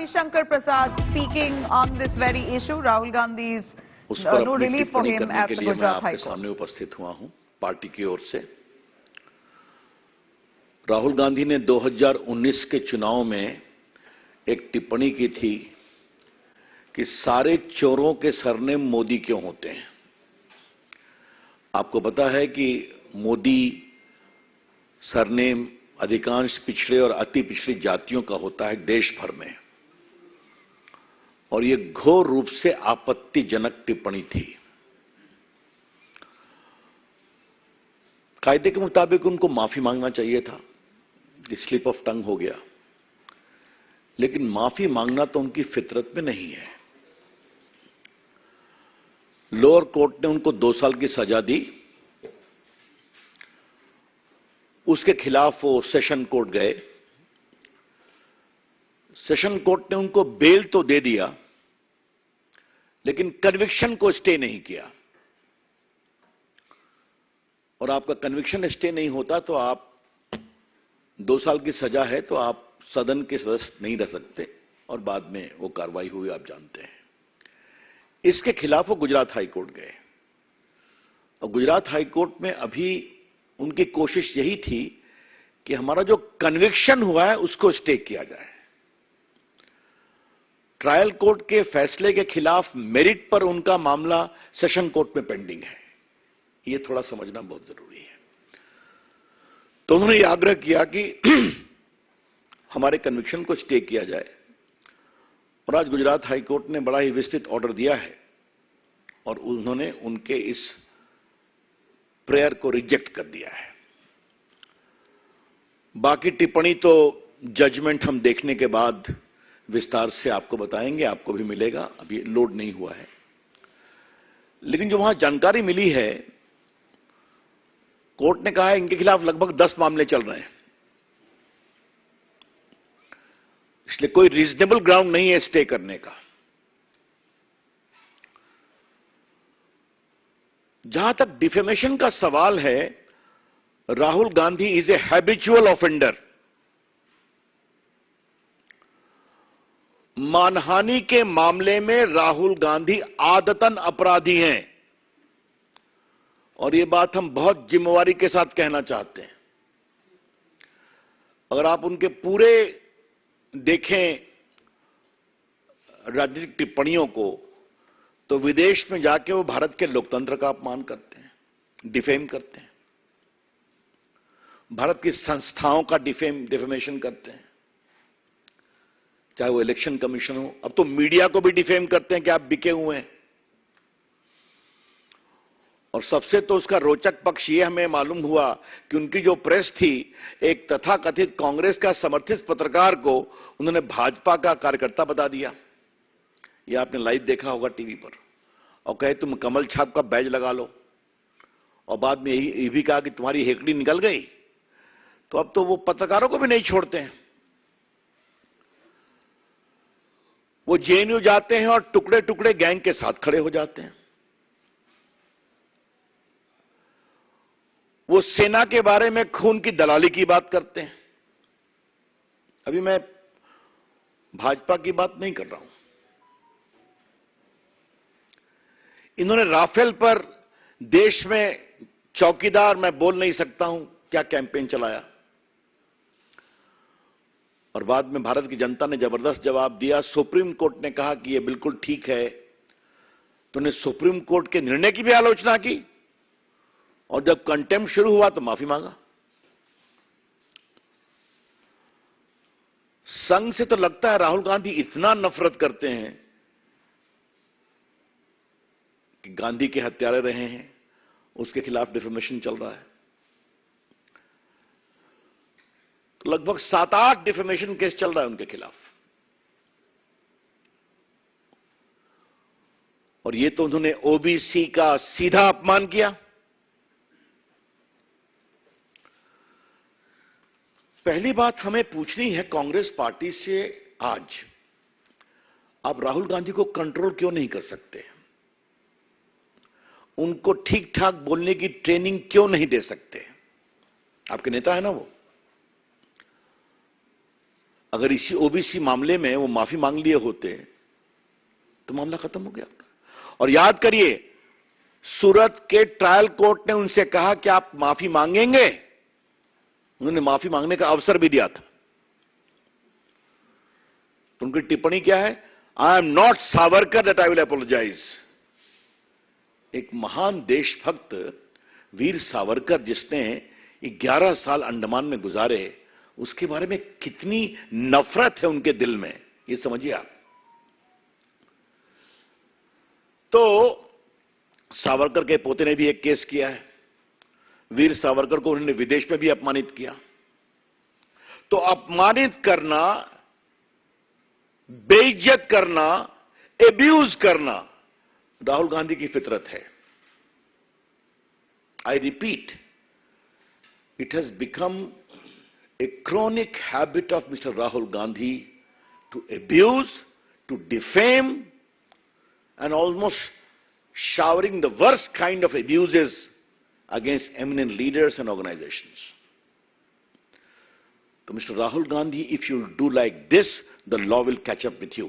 Ravi Shankar Prasad speaking on this very issue. Rahul Gandhi's उस पर no अपनी relief for टिप्पणी him करने at के the लिए मैं Gujarat High आपके Court. सामने उपस्थित हुआ हूं पार्टी की ओर से। राहुल गांधी ने 2019 के चुनाव में एक टिप्पणी की थी कि सारे चोरों के सरनेम मोदी क्यों होते हैं। आपको पता है कि मोदी सरनेम अधिकांश पिछड़े और अति पिछड़ी जातियों का होता है देश भर में, और यह घोर रूप से आपत्तिजनक टिप्पणी थी। कायदे के मुताबिक उनको माफी मांगना चाहिए था, स्लिप ऑफ टंग हो गया, लेकिन माफी मांगना तो उनकी फितरत में नहीं है। लोअर कोर्ट ने उनको 2 साल की सजा दी, उसके खिलाफ वो सेशन कोर्ट गए। सेशन कोर्ट ने उनको बेल तो दे दिया, लेकिन कन्विक्शन को स्टे नहीं किया। और आपका कन्विक्शन स्टे नहीं होता तो आप 2 साल की सजा है तो आप सदन के सदस्य नहीं रह सकते, और बाद में वो कार्रवाई हुई आप जानते हैं। इसके खिलाफ वो गुजरात हाई कोर्ट गए, और गुजरात हाई कोर्ट में अभी उनकी कोशिश यही थी कि हमारा जो कन्विक्शन हुआ है उसको स्टे किया जाए। ट्रायल कोर्ट के फैसले के खिलाफ मेरिट पर उनका मामला सेशन कोर्ट में पेंडिंग है। ये थोड़ा समझना बहुत जरूरी है। तो उन्होंने ये आग्रह किया कि हमारे कन्विक्शन को स्टे किया जाए, और आज गुजरात हाई कोर्ट ने बड़ा ही विस्तृत ऑर्डर दिया है, और उन्होंने उनके इस प्रेयर को रिजेक्ट कर दिया है। बाकी टिप्पणी तो जजमेंट हम देखने के बाद विस्तार से आपको बताएंगे, आपको भी मिलेगा, अभी लोड नहीं हुआ है। लेकिन जो वहां जानकारी मिली है, कोर्ट ने कहा है इनके खिलाफ लगभग 10 मामले चल रहे हैं, इसलिए कोई रीजनेबल ग्राउंड नहीं है स्टे करने का। जहां तक डिफेमेशन का सवाल है, Rahul Gandhi is a habitual offender. मानहानि के मामले में राहुल गांधी आदतन अपराधी हैं, और यह बात हम बहुत जिम्मेवारी के साथ कहना चाहते हैं। अगर आप उनके पूरे देखें राजनीतिक टिप्पणियों को, तो विदेश में जाके वो भारत के लोकतंत्र का अपमान करते हैं, डिफेम करते हैं, भारत की संस्थाओं का डिफेमेशन करते हैं, चाहे वो इलेक्शन कमीशन हो। अब तो मीडिया को भी डिफेम करते हैं कि आप बिके हुए हैं। और सबसे तो उसका रोचक पक्ष यह हमें मालूम हुआ कि उनकी जो प्रेस थी, एक तथाकथित कांग्रेस का समर्थित पत्रकार को उन्होंने भाजपा का कार्यकर्ता बता दिया। यह आपने लाइव देखा होगा टीवी पर, और कहे तुम कमल छाप का बैज लगा लो, और बाद में यही भी कहा कि तुम्हारी हेकड़ी निकल गई। तो अब तो वो पत्रकारों को भी नहीं छोड़ते हैं। वो जेएनयू जाते हैं और टुकड़े टुकड़े गैंग के साथ खड़े हो जाते हैं। वो सेना के बारे में खून की दलाली की बात करते हैं। अभी मैं भाजपा की बात नहीं कर रहा हूं। इन्होंने राफेल पर देश में चौकीदार मैं बोल नहीं सकता हूं क्या कैंपेन चलाया, और बाद में भारत की जनता ने जबरदस्त जवाब दिया। सुप्रीम कोर्ट ने कहा कि यह बिल्कुल ठीक है, तो उन्होंने सुप्रीम कोर्ट के निर्णय की भी आलोचना की, और जब कंटेम्प्ट शुरू हुआ तो माफी मांगा। संघ से तो लगता है राहुल गांधी इतना नफरत करते हैं कि गांधी के हत्यारे रहे हैं, उसके खिलाफ डिफेमेशन चल रहा है। तो लगभग 7-8 डिफेमेशन केस चल रहा है उनके खिलाफ, और ये तो उन्होंने ओबीसी का सीधा अपमान किया। पहली बात हमें पूछनी है कांग्रेस पार्टी से, आज आप राहुल गांधी को कंट्रोल क्यों नहीं कर सकते? उनको ठीक ठाक बोलने की ट्रेनिंग क्यों नहीं दे सकते? आपके नेता है ना वो। अगर इसी ओबीसी मामले में वो माफी मांग लिए होते तो मामला खत्म हो गया होता। और याद करिए, सूरत के ट्रायल कोर्ट ने उनसे कहा कि आप माफी मांगेंगे, उन्होंने माफी मांगने का अवसर भी दिया था। तो उनकी टिप्पणी क्या है? I am not Savarkar that I will apologise. एक महान देशभक्त वीर सावरकर, जिसने 11 साल अंडमान में गुजारे, उसके बारे में कितनी नफरत है उनके दिल में, ये समझिए आप। तो सावरकर के पोते ने भी एक केस किया है। वीर सावरकर को उन्होंने विदेश में भी अपमानित किया। तो अपमानित करना, बेइज्जत करना, एब्यूज करना राहुल गांधी की फितरत है। I repeat, it has become a chronic habit of Mr. Rahul Gandhi to abuse, to defame, and almost showering the worst kind of abuses against eminent leaders and organizations. So, Mr. Rahul Gandhi, if you do like this, the law will catch up with you.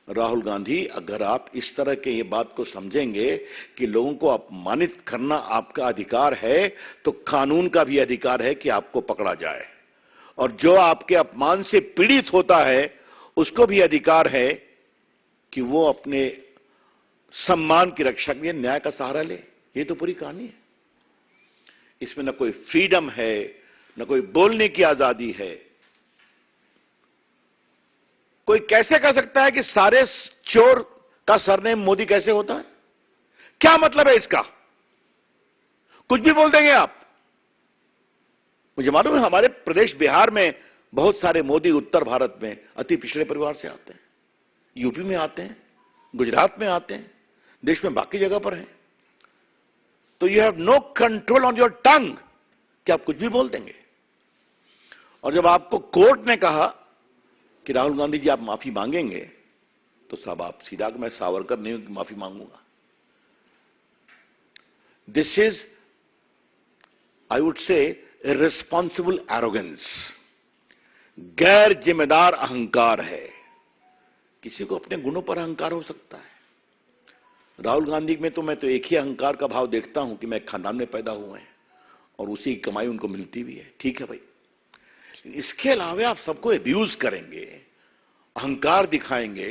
Rahul Gandhi, अगर आप इस तरह के ये बात को समझेंगे कि लोगों को अपमानित करना आपका अधिकार है, तो कानून का भी अधिकार है कि आपको पकड़ा जाए। और जो आपके अपमान से पीड़ित होता है, उसको भी अधिकार है कि वो अपने सम्मान की रक्षा के लिए न्याय का सहारा ले। ये तो पूरी कहानी है। इसमें न कोई फ्रीडम है, न कोई बोलने की आजादी है। कोई कैसे कह सकता है कि सारे चोर का सरनेम मोदी कैसे होता है? क्या मतलब है इसका? कुछ भी बोल देंगे आप। मुझे मालूम है, हमारे प्रदेश बिहार में बहुत सारे मोदी उत्तर भारत में अति पिछड़े परिवार से आते हैं, यूपी में आते हैं, गुजरात में आते हैं, देश में बाकी जगह पर हैं। तो you have no control on your tongue कि आप कुछ भी बोल देंगे। और जब आपको कोर्ट ने कहा कि राहुल गांधी जी आप माफी मांगेंगे, तो साहब आप सीधा, मैं सावरकर नहीं हूं कि माफी मांगूंगा। This is, I would say, irresponsible arrogance. गैर जिम्मेदार अहंकार है। किसी को अपने गुणों पर अहंकार हो सकता है। राहुल गांधी में तो मैं तो एक ही अहंकार का भाव देखता हूं कि मैं खानदान में पैदा हुए हैं और उसी की कमाई उनको मिलती भी है। ठीक है भाई, इसके अलावा आप सबको एब्यूज करेंगे, अहंकार दिखाएंगे।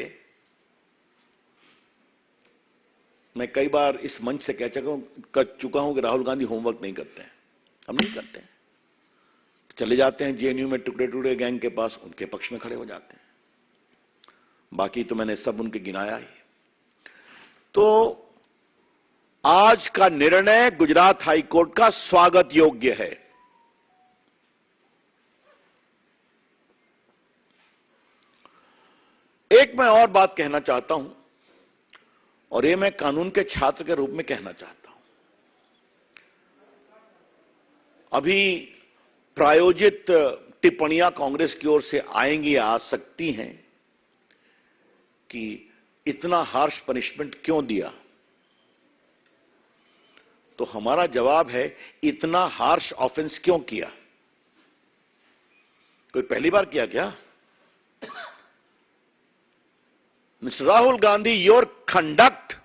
मैं कई बार इस मंच से कह चुका हूं कि राहुल गांधी होमवर्क नहीं करते हैं। हम नहीं करते हैं। चले जाते हैं जेएनयू में टुकड़े टुकड़े गैंग के पास, उनके पक्ष में खड़े हो जाते हैं। बाकी तो मैंने सब उनके गिनाया ही। तो आज का निर्णय गुजरात हाईकोर्ट का स्वागत योग्य है। एक मैं और बात कहना चाहता हूं, और ये मैं कानून के छात्र के रूप में कहना चाहता हूं। अभी प्रायोजित टिप्पणियां कांग्रेस की ओर से आएंगी, आ सकती हैं कि इतना हार्श पनिशमेंट क्यों दिया। तो हमारा जवाब है, इतना हार्श ऑफेंस क्यों किया? कोई पहली बार किया क्या? Mr. Rahul Gandhi, your conduct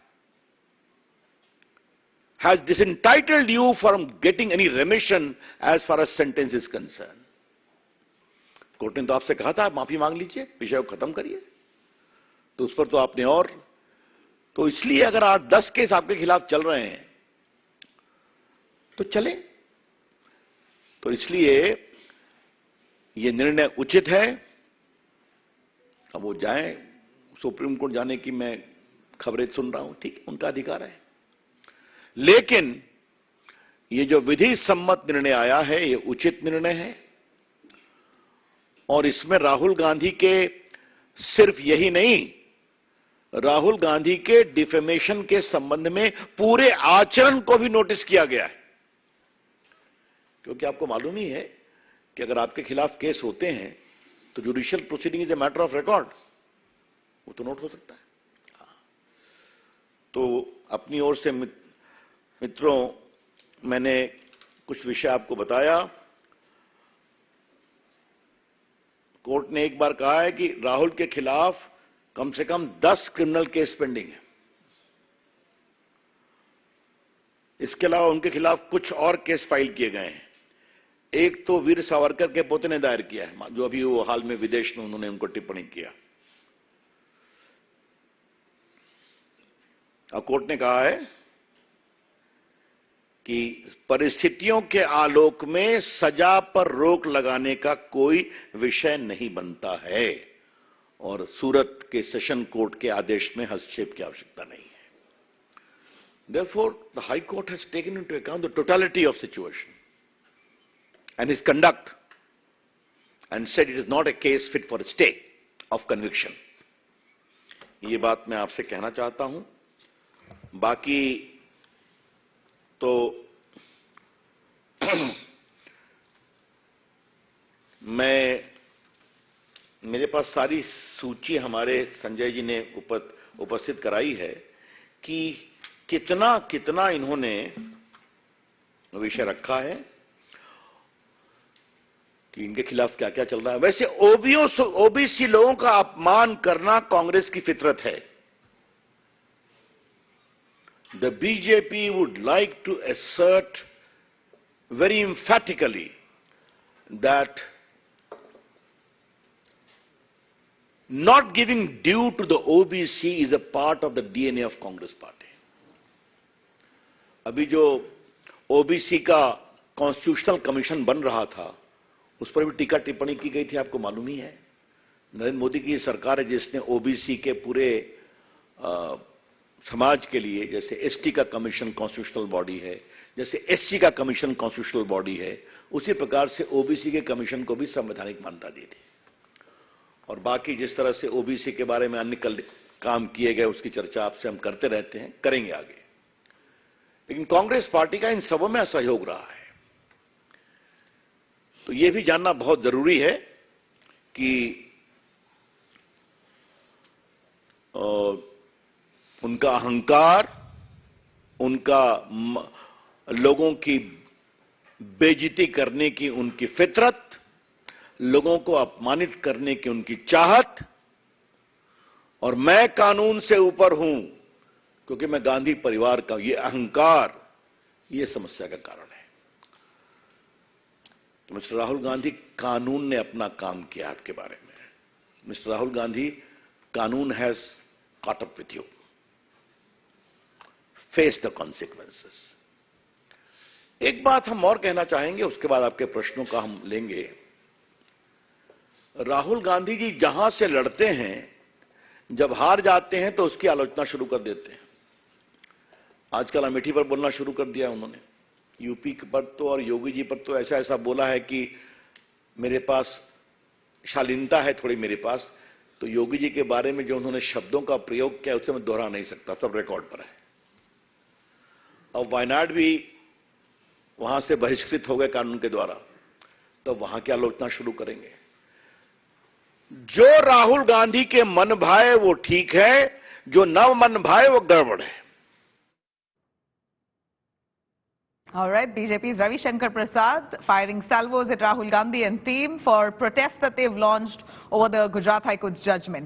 has disentitled you from getting any remission as far as sentence is concerned. Court ने तो आपसे कहा था आप माफी मांग लीजिए, विषय को खत्म करिए। तो उस पर तो आपने और, तो इसलिए अगर 8-10 केस आपके खिलाफ चल रहे हैं तो चले। तो इसलिए ये निर्णय उचित है। अब वो जाएं, सुप्रीम कोर्ट जाने की मैं खबरें सुन रहा हूं, ठीक है, उनका अधिकार है। लेकिन ये जो विधि सम्मत निर्णय आया है, ये उचित निर्णय है। और इसमें राहुल गांधी के सिर्फ यही नहीं, राहुल गांधी के डिफेमेशन के संबंध में पूरे आचरण को भी नोटिस किया गया है। क्योंकि आपको मालूम ही है कि अगर आपके खिलाफ केस होते हैं तो judicial proceeding is a matter of record, वो तो नोट हो सकता है। तो अपनी ओर से मित्रों, मैंने कुछ विषय आपको बताया। कोर्ट ने एक बार कहा है कि राहुल के खिलाफ कम से कम 10 क्रिमिनल केस पेंडिंग है। इसके अलावा उनके खिलाफ कुछ और केस फाइल किए गए हैं। एक तो वीर सावरकर के पोते ने दायर किया है, जो अभी वो हाल में विदेश में उन्होंने उनको टिप्पणी किया। अब कोर्ट ने कहा है कि परिस्थितियों के आलोक में सजा पर रोक लगाने का कोई विषय नहीं बनता है और सूरत के सेशन कोर्ट के आदेश में हस्तक्षेप की आवश्यकता नहीं है। Therefore, the High Court has taken into account the totality of situation and his conduct and said it is not a case fit for a stay of conviction. ये बात मैं आपसे कहना चाहता हूं। बाकी तो मेरे पास सारी सूची हमारे संजय जी ने उपस्थित कराई है कि कितना कितना इन्होंने विषय रखा है कि इनके खिलाफ क्या क्या चल रहा है। वैसे ओबीसी लोगों का अपमान करना कांग्रेस की फितरत है। The BJP would like to assert very emphatically that not giving due to the OBC is a part of the DNA of Congress Party. अभी जो ओबीसी का कॉन्स्टिट्यूशनल कमीशन बन रहा था उस पर भी टीका टिप्पणी की गई थी, आपको मालूम ही है। नरेंद्र मोदी की सरकार है जिसने ओबीसी के पूरे समाज के लिए, जैसे एसटी का कमीशन कॉन्स्टिट्यूशनल बॉडी है, जैसे एससी का कमीशन कॉन्स्टिट्यूशनल बॉडी है, उसी प्रकार से ओबीसी के कमीशन को भी संवैधानिक मान्यता दी थी। और बाकी जिस तरह से ओबीसी के बारे में अन्य काम किए गए उसकी चर्चा आपसे हम करते रहते हैं, करेंगे आगे। लेकिन कांग्रेस पार्टी का इन सबों में असहयोग रहा है। तो यह भी जानना बहुत जरूरी है कि उनका अहंकार, उनका लोगों की बेइज्जती करने की उनकी फितरत, लोगों को अपमानित करने की उनकी चाहत, और मैं कानून से ऊपर हूं क्योंकि मैं गांधी परिवार का, ये अहंकार, ये समस्या का कारण है। तो मिस्टर राहुल गांधी, कानून ने अपना काम किया आपके बारे में। मिस्टर राहुल गांधी, कानून has caught up with you. Face the consequences. एक बात हम और कहना चाहेंगे, उसके बाद आपके प्रश्नों का हम लेंगे। राहुल गांधी जी जहां से लड़ते हैं, जब हार जाते हैं तो उसकी आलोचना शुरू कर देते हैं। आजकल अमेठी पर बोलना शुरू कर दिया उन्होंने। यूपी पर तो और योगी जी पर तो ऐसा ऐसा बोला है कि मेरे पास शालीनता है थोड़ी मेरे पास। तो योगी जी के बारे में जो उन्होंने शब्दों का प्रयोग किया उसे मैं दोहरा नहीं सकता, सब रिकॉर्ड पर है। और वायनाड भी वहां से बहिष्कृत हो गए कानून के द्वारा, तो वहां की आलोचना शुरू करेंगे। जो राहुल गांधी के मन भाए वो ठीक है, जो न मन भाए वो गड़बड़ है। All right, BJP's Ravi Shankar Prasad firing salvos at Rahul Gandhi and team for protests that they've launched over the Gujarat High Court's judgment.